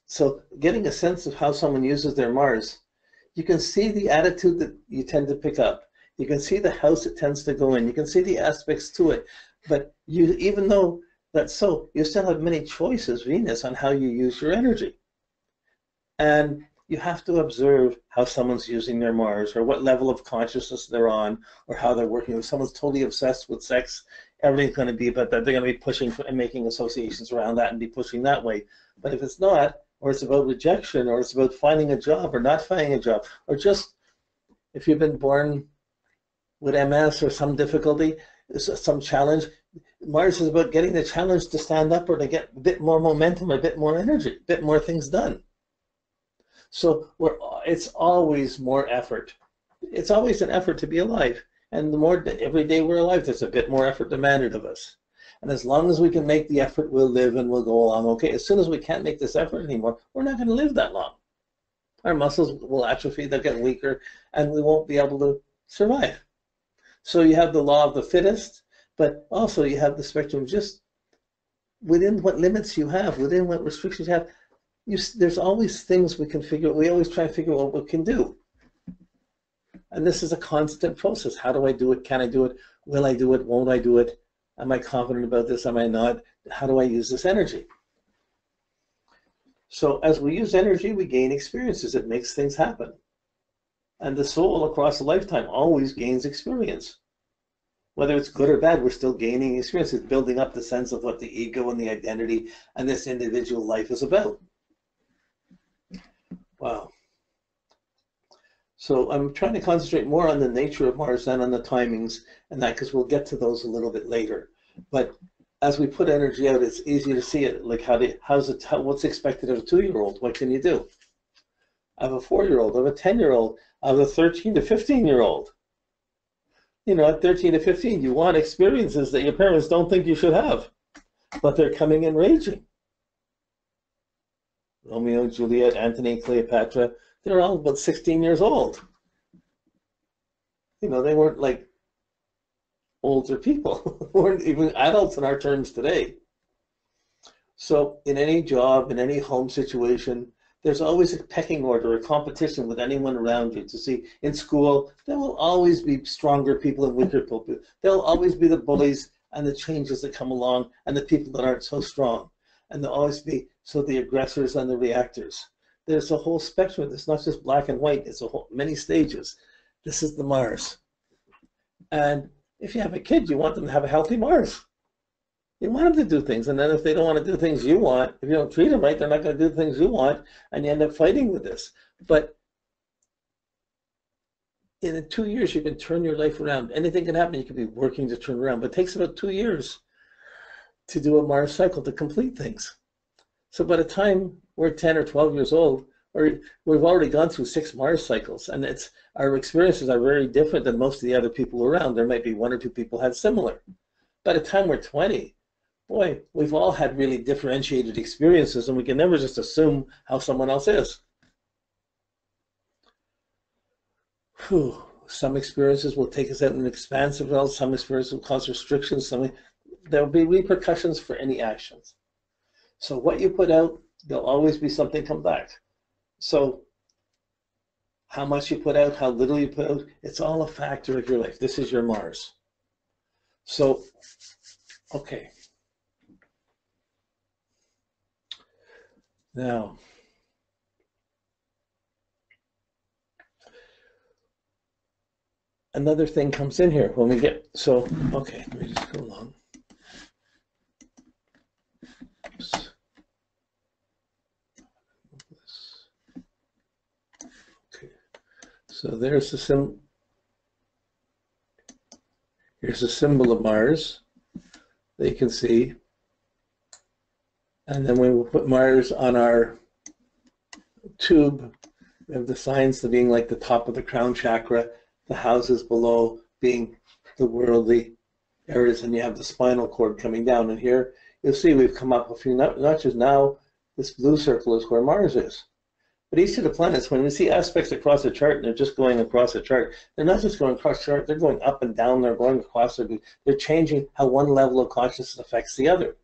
So getting a sense of how someone uses their Mars, you can see the attitude that you tend to pick up. You can see the house it tends to go in. You can see the aspects to it. But you, even though that's so, you still have many choices, Venus, on how you use your energy. And you have to observe how someone's using their Mars, or what level of consciousness they're on, or how they're working. If someone's totally obsessed with sex, everything's going to be about that. They're going to be pushing and making associations around that and be pushing that way. But if it's not, or it's about rejection, or it's about finding a job or not finding a job, or just if you've been born with MS or some difficulty, some challenge, Mars is about getting the challenge to stand up, or to get a bit more momentum, a bit more energy, a bit more things done. So it's always more effort. It's always an effort to be alive. And the more every day we're alive, there's a bit more effort demanded of us. And as long as we can make the effort, we'll live and we'll go along okay. As soon as we can't make this effort anymore, we're not going to live that long. Our muscles will atrophy, they'll get weaker, and we won't be able to survive. So you have the law of the fittest, but also you have the spectrum just within what limits you have, within what restrictions you have. There's always things we can figure out. We always try to figure out what we can do. And this is a constant process. How do I do it? Can I do it? Will I do it? Won't I do it? Am I confident about this? Am I not? How do I use this energy? So as we use energy, we gain experiences. It makes things happen. And the soul across a lifetime always gains experience. Whether it's good or bad, we're still gaining experience. It's building up the sense of what the ego and the identity and this individual life is about. Wow. So I'm trying to concentrate more on the nature of Mars than on the timings and that, because we'll get to those a little bit later. But as we put energy out, it's easier to see it. Like what's expected of a 2-year-old? What can you do? Of a 4-year-old, of a 10-year-old, of a 13 to 15-year-old. You know, at 13 to 15, you want experiences that your parents don't think you should have, but they're coming and raging. Romeo, Juliet, Antony, Cleopatra, they're all about 16 years old. You know, they weren't like older people, weren't even adults in our terms today. So in any job, in any home situation, there's always a pecking order, a competition with anyone around you to see. In school, there will always be stronger people and weaker people. There'll always be the bullies and the changes that come along and the people that aren't so strong. And there'll always be the aggressors and the reactors. There's a whole spectrum. It's not just black and white. It's many stages. This is the Mars. And if you have a kid, you want them to have a healthy Mars. You want them to do things. And then if they don't want to do things you want, if you don't treat them right, they're not going to do the things you want. And you end up fighting with this. But in 2 years, you can turn your life around. Anything can happen. You can be working to turn around. But it takes about 2 years to do a Mars cycle to complete things. So by the time we're 10 or 12 years old, or we've already gone through 6 Mars cycles, and our experiences are very different than most of the other people around. There might be 1 or 2 people had similar. By the time we're 20, boy, we've all had really differentiated experiences, and we can never just assume how someone else is. Whew. Some experiences will take us out in an expansive realm. Some experiences will cause restrictions. There will be repercussions for any actions. So what you put out, there'll always be something come back. So how much you put out, how little you put out, it's all a factor of your life. This is your Mars. So, okay. Now, another thing comes in here when we get, so, okay, let me just go along. Oops. Okay, so there's the symbol. Here's a symbol of Mars that you can see. And then when we put Mars on our tube, we have the signs to being like the top of the crown chakra, the houses below being the worldly areas, and you have the spinal cord coming down. And here you'll see we've come up a few notches. Now this blue circle is where Mars is. But each of the planets, when we see aspects across the chart and they're just going across the chart, they're not just going across the chart, they're going up and down, they're going across, they're changing how one level of consciousness affects the other.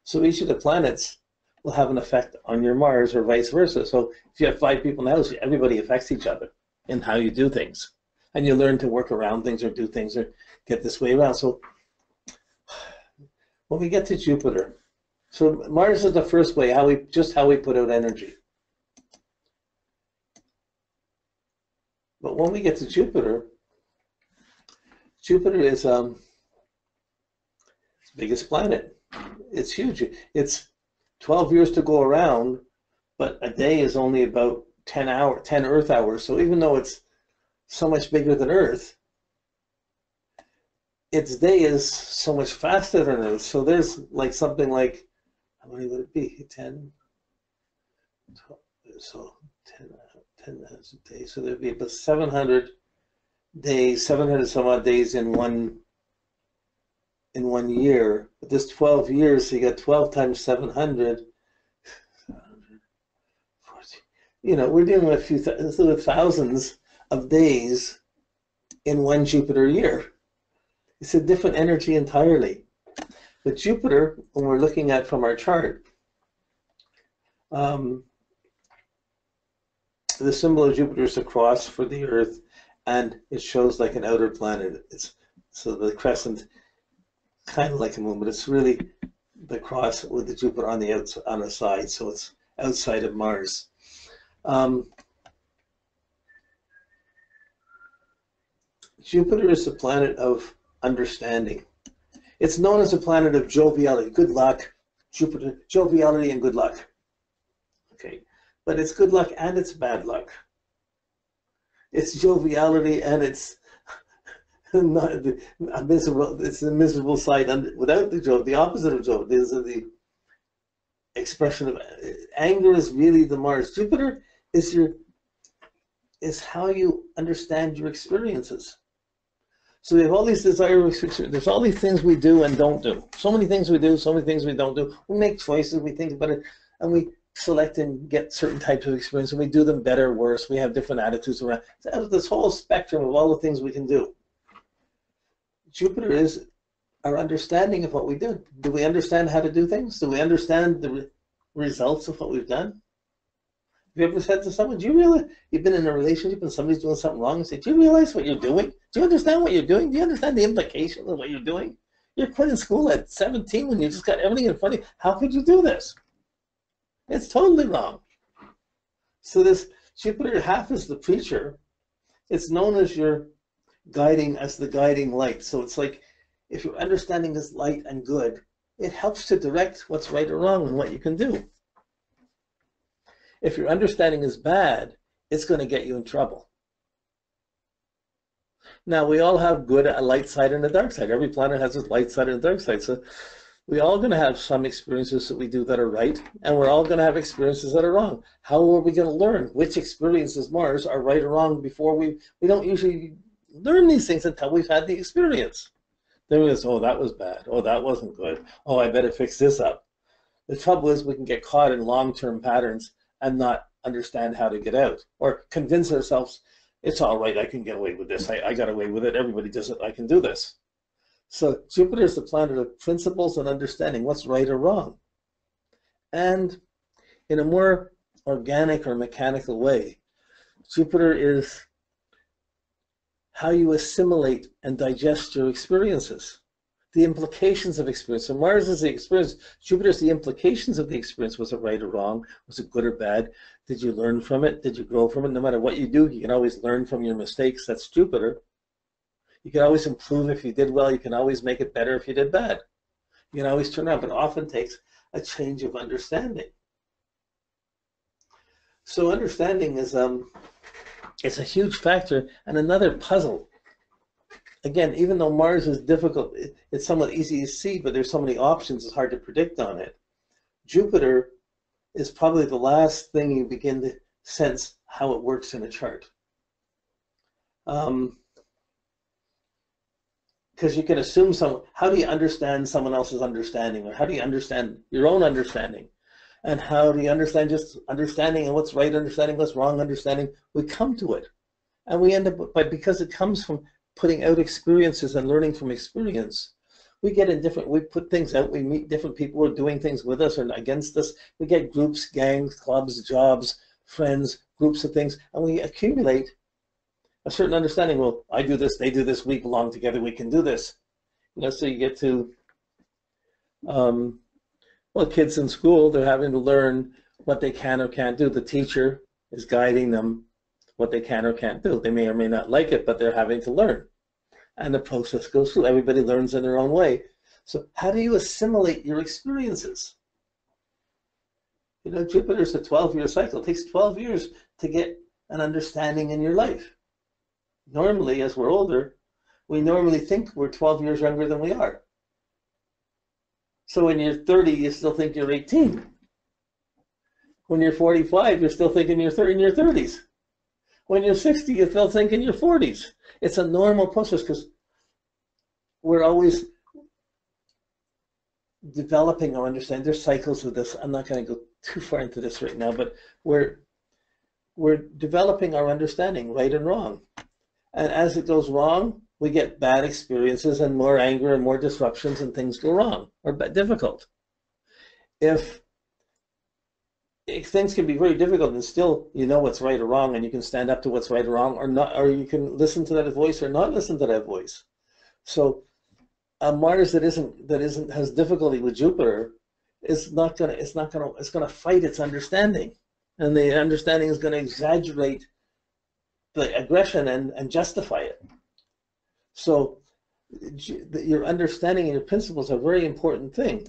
So each of the planets will have an effect on your Mars or vice versa. So if you have 5 people in the house, everybody affects each other in how you do things. And you learn to work around things or do things or get this way around. So when we get to Jupiter, so Mars is the first way, how we put out energy. But when we get to Jupiter, Jupiter is the biggest planet. It's huge. It's 12 years to go around, but a day is only about 10 Earth hours. So even though it's so much bigger than Earth, its day is so much faster than Earth. So there's like something like, how many would it be? 10, 12, so 10 hours a day. So there'd be about 700 days, 700 some odd days in one year. But there's 12 years, so you got 12 times 700. You know, we're dealing with thousands of days in one Jupiter year. It's a different energy entirely. But Jupiter, when we're looking at from our chart, the symbol of Jupiter is a cross for the Earth, and it shows like an outer planet. So the crescent, kind of like a moon, but it's really the cross with the Jupiter on the side, so it's outside of Mars. Jupiter is the planet of understanding. It's known as a planet of joviality, good luck. Jupiter, joviality and good luck. Okay, but it's good luck and it's bad luck. It's joviality and it's not a miserable. It's the miserable side without the joy. The opposite of joy. These are the expression of anger. Is really the Mars. Jupiter is how you understand your experiences. So we have all these desires. There's all these things we do and don't do. So many things we do, so many things we don't do. We make choices, we think about it, and we select and get certain types of experience, and we do them better or worse. We have different attitudes around. So this whole spectrum of all the things we can do. Jupiter is our understanding of what we do. Do we understand how to do things? Do we understand the results of what we've done? Have you ever said to someone, do you realize you've been in a relationship and somebody's doing something wrong and say, do you realize what you're doing? Do you understand what you're doing? Do you understand the implications of what you're doing? You're quitting school at 17 when you just got everything in front of you. How could you do this? It's totally wrong. So this Jupiter half is the preacher. It's known as the guiding light. So it's like if your understanding is light and good, it helps to direct what's right or wrong and what you can do. If your understanding is bad, it's going to get you in trouble. Now, we all have a light side and a dark side. Every planet has its light side and a dark side. So we're all going to have some experiences that we do that are right, and we're all going to have experiences that are wrong. How are we going to learn which experiences, Mars, are right or wrong before we don't usually learn these things until we've had the experience. Then we go, oh, that was bad. Oh, that wasn't good. Oh, I better fix this up. The trouble is we can get caught in long-term patterns and not understand how to get out, or convince ourselves it's all right, I can get away with this. I got away with it. Everybody does it. I can do this. So Jupiter is the planet of principles and understanding what's right or wrong. And in a more organic or mechanical way, Jupiter is how you assimilate and digest your experiences, the implications of experience. So Mars is the experience, Jupiter is the implications of the experience. Was it right or wrong? Was it good or bad? Did you learn from it? Did you grow from it? No matter what you do, you can always learn from your mistakes. That's Jupiter. You can always improve if you did well. You can always make it better if you did bad. You can always turn around, but it often takes a change of understanding. So understanding is it's a huge factor and another puzzle. Again, even though Mars is difficult, it's somewhat easy to see, but there's so many options, it's hard to predict on it. Jupiter is probably the last thing you begin to sense how it works in a chart. Because you can assume how do you understand someone else's understanding, or how do you understand your own understanding? And how do you understand just understanding and what's right understanding, what's wrong understanding? We come to it. And we end up, because it comes from putting out experiences and learning from experience, We get in different, we put things out, we meet different people who are doing things with us or against us. We get groups, gangs, clubs, jobs, friends, groups of things, and we accumulate a certain understanding. Well, I do this, they do this, we belong together, we can do this. So you get to, well, kids in school, they're having to learn what they can or can't do. The teacher is guiding them what they can or can't do. They may or may not like it, but they're having to learn. And the process goes through. Everybody learns in their own way. So how do you assimilate your experiences? Jupiter's a 12-year cycle. It takes 12 years to get an understanding in your life. Normally, as we're older, we normally think we're 12 years younger than we are. So when you're 30, you still think you're 18. When you're 45, you're still thinking you're in your 30s. When you're 60, you're still thinking you're 40s. It's a normal process because we're always developing our understanding. There's cycles of this. I'm not going to go too far into this right now, but we're developing our understanding, right and wrong. And as it goes wrong, we get bad experiences and more anger and more disruptions, and things go wrong or difficult. If things can be very difficult and still what's right or wrong, and you can stand up to what's right or wrong, or not, or you can listen to that voice or not listen to that voice. So a Mars that has difficulty with Jupiter it's going to fight its understanding, and the understanding is going to exaggerate the aggression and justify it. So your understanding and your principles are a very important thing.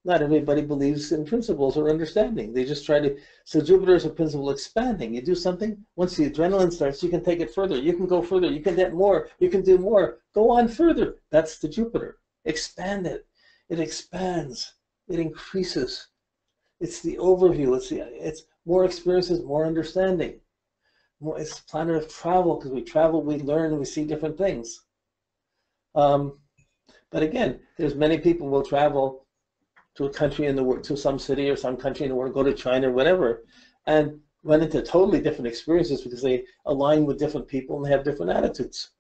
Not everybody believes in principles or understanding. They just try to, so Jupiter is a principle expanding. You do something, once the adrenaline starts, you can take it further. You can go further. You can get more. You can do more. Go on further. That's the Jupiter. Expand it. It expands. It increases. It's the overview. It's more experiences, more understanding. It's a planet of travel, because we travel, we learn, we see different things. But again, there's many people who will travel to a country in the world, to some city or some country in the world, go to China or whatever, and run into totally different experiences because they align with different people and they have different attitudes.